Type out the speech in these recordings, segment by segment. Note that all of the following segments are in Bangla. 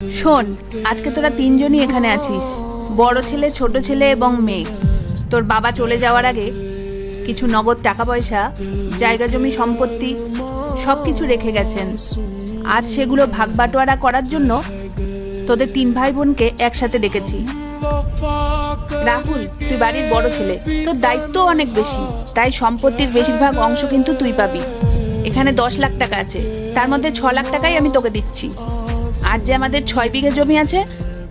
শোন, আজকে তোরা তিনজনই এখানে আছিস, বড় ছেলে, ছোট ছেলে এবং মেয়ে। তোর বাবা চলে যাওয়ার আগে কিছু নগদ টাকা পয়সা, জায়গা জমি সম্পত্তি সবকিছু রেখে গেছেন। আজ সেগুলো ভাগ বাটোয়ারা করার জন্য তোদের তিন ভাই বোনকে একসাথে ডেকেছি। রাহুল, তুই বাড়ির বড় ছেলে, তোর দায়িত্ব অনেক বেশি, তাই সম্পত্তির বেশিরভাগ অংশ কিন্তু তুই পাবি। এখানে 10 লাখ টাকা আছে, তার মধ্যে 6 লাখ টাকাই আমি তোকে দিচ্ছি। আর যে আমাদের 6 বিঘে জমি আছে,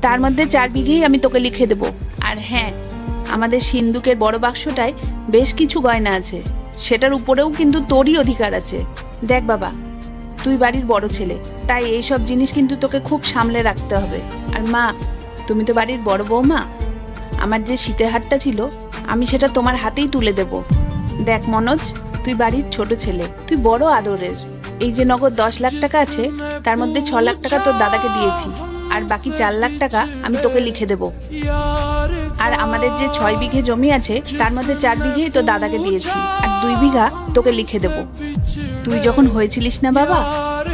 তার মধ্যে 4 বিঘেই আমি তোকে লিখে দেব। আর হ্যাঁ, আমাদের সিন্ধুকের বড় বাক্সটায় বেশ কিছু গয়না আছে, সেটার উপরেও কিন্তু তোরই অধিকার আছে। দেখ বাবা, তুই বাড়ির বড় ছেলে, তাই এইসব জিনিস কিন্তু তোকে খুব সামলে রাখতে হবে। আর মা, তুমি তো বাড়ির বড় বৌমা, আমার যে শীতের হাটটা ছিল আমি সেটা তোমার হাতেই তুলে দেব। দেখ মনোজ, তুই বাড়ির ছোট ছেলে, তুই বড় আদরের। এই যে নগদ 10 লাখ টাকা আছে, তার মধ্যে 6 লাখ টাকা তোর দাদাকে দিয়েছি, আর বাকি 4 লাখ টাকা আমি তোকে লিখে দেব। আর আমাদের যে 6 বিঘে জমি আছে, তার মধ্যে 4 বিঘেই তোর দাদাকে দিয়েছি, আর 2 বিঘা তোকে লিখে দেব। তুই যখন হয়েছিলিস না বাবা,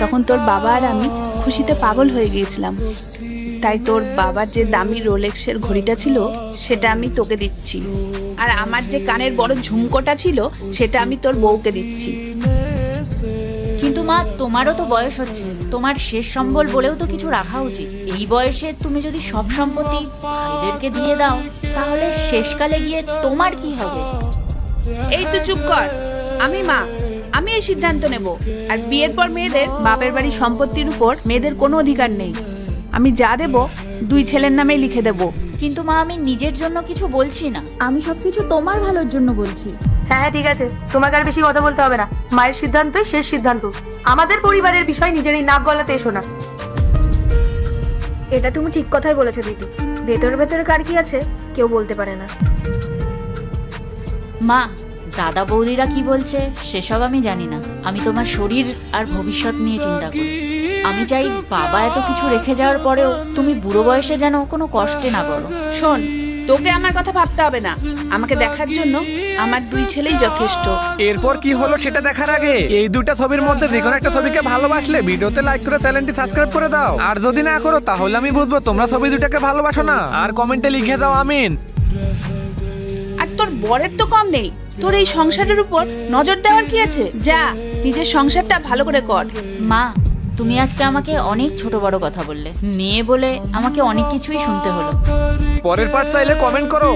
তখন তোর বাবা আর আমি খুশিতে পাগল হয়ে গিয়েছিলাম, তাই তোর বাবার যে দামি রোলেক্সের ঘড়িটা ছিল সেটা আমি তোকে দিচ্ছি। আর আমার যে কানের বড় ঝুমকোটা ছিল সেটা আমি তোর বউকে দিচ্ছি। কিন্তু মা, তোমারও তো বয়স হচ্ছে, তোমার শেষ সম্বল বলেও তো কিছু রাখা উচিত। এই বয়সে তুমি যদি সব সম্পত্তি ভাইদেরকে দিয়ে দাও, তাহলে শেষকালে গিয়ে তোমার কি হবে? এই তো চুপ কর, আমি মা, আমি এই সিদ্ধান্ত নেব। আর বিয়ের পর মেয়েদের বাপের বাড়ির সম্পত্তির উপর মেয়েদের কোনো অধিকার নেই। আমি যা দেব 2 ছেলের নামেই লিখে দেব। কিন্তু মা, আমি নিজের জন্য কিছু বলছি না, আমি সবকিছু তোমার ভালোর জন্য বলছি। হ্যাঁ ঠিক আছে, তোমাকে আর বেশি কথা বলতে হবে না। মায়ের সিদ্ধান্তই শেষ সিদ্ধান্ত। আমাদের পরিবারের বিষয় নিজেরই নাক গলাতে এসো না। এটা তুমি ঠিক কথাই বলেছো দিদি। ভেতরে ভেতরে কার কি আছে কেউ বলতে পারে না। মা, দাদা বৌদিরা কি বলছে সেসব আমি জানি না, আমি তোমার শরীর আর ভবিষ্যৎ নিয়ে চিন্তা করি। আমি চাই বাবা এত কিছু রেখে যাওয়ার পরেও তুমি বুড়ো বয়সে যেন কোনো কষ্টে না করো। শোন, তোকে আমার কথা ভাবতে হবে না, আমাকে দেখার জন্য আমার 2 ছেলেই যথেষ্ট। এরপর কি হলো সেটা দেখার আগে এই দুটা ছবির মধ্যে যে কোনো একটা ছবিকে ভালোবাসলে ভিডিওতে লাইক করে চ্যানেলটি সাবস্ক্রাইব করে দাও। আর যদি না করো তাহলে আমি বুঝবো তোমরা ছবি দুটাকে ভালোবাসো না। আর কমেন্টে লিখে দাও আমিন। আর তোর বরের তো কম নেই, তোর এই সংসারের উপর নজর দেওয়ার কি আছে? যা, নিজের সংসারটা ভালো করে কর। মা, তুমি আজকে আমাকে অনেক ছোট বড় কথা বললে, মেয়ে বলে আমাকে অনেক কিছুই শুনতে হলো। পরের পার্ট চাইলে কমেন্ট করো।